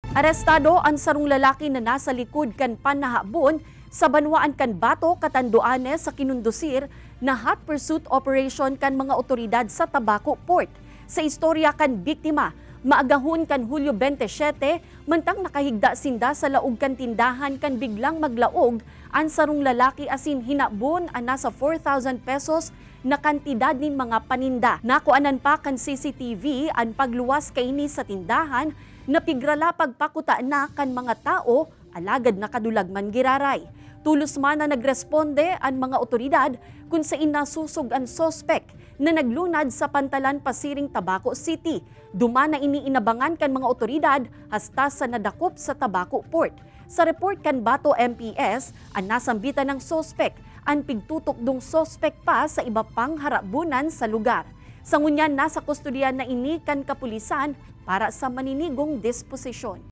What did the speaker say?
Arestado ang sarong lalaki na nasa likod kan panahabon sa banwaan kan Bato, Catanduanes sa kinundusir na hot pursuit operation kan mga otoridad sa Tabaco Port. Sa istorya kan biktima, maagahon kan Hulyo 27, mantang nakahigda sinda sa laog kan tindahan kan biglang maglaog ang sarong lalaki asin hinabon ang nasa 4,000 pesos na kantidad nin mga paninda. Nakuanan pa kan CCTV ang pagluwas kaini sa tindahan na pigrala pagpakuta na kan mga tao alagad na kadulag man giraray. Tulos man na nagresponde ang mga otoridad kung saan nasusog ang sospek na naglunad sa Pantalan, Pasiring, Tabaco City. Duma na iniinabangan kan mga otoridad hasta sa nadakop sa Tabaco Port. Sa report kan Bato MPS, ang nasambitan ng sospek ang pigtutok dong sospek pa sa iba pang harabunan sa lugar. Sa ngunyan, nasa kustodiyan na ini kan kapulisan para sa maninigong disposisyon.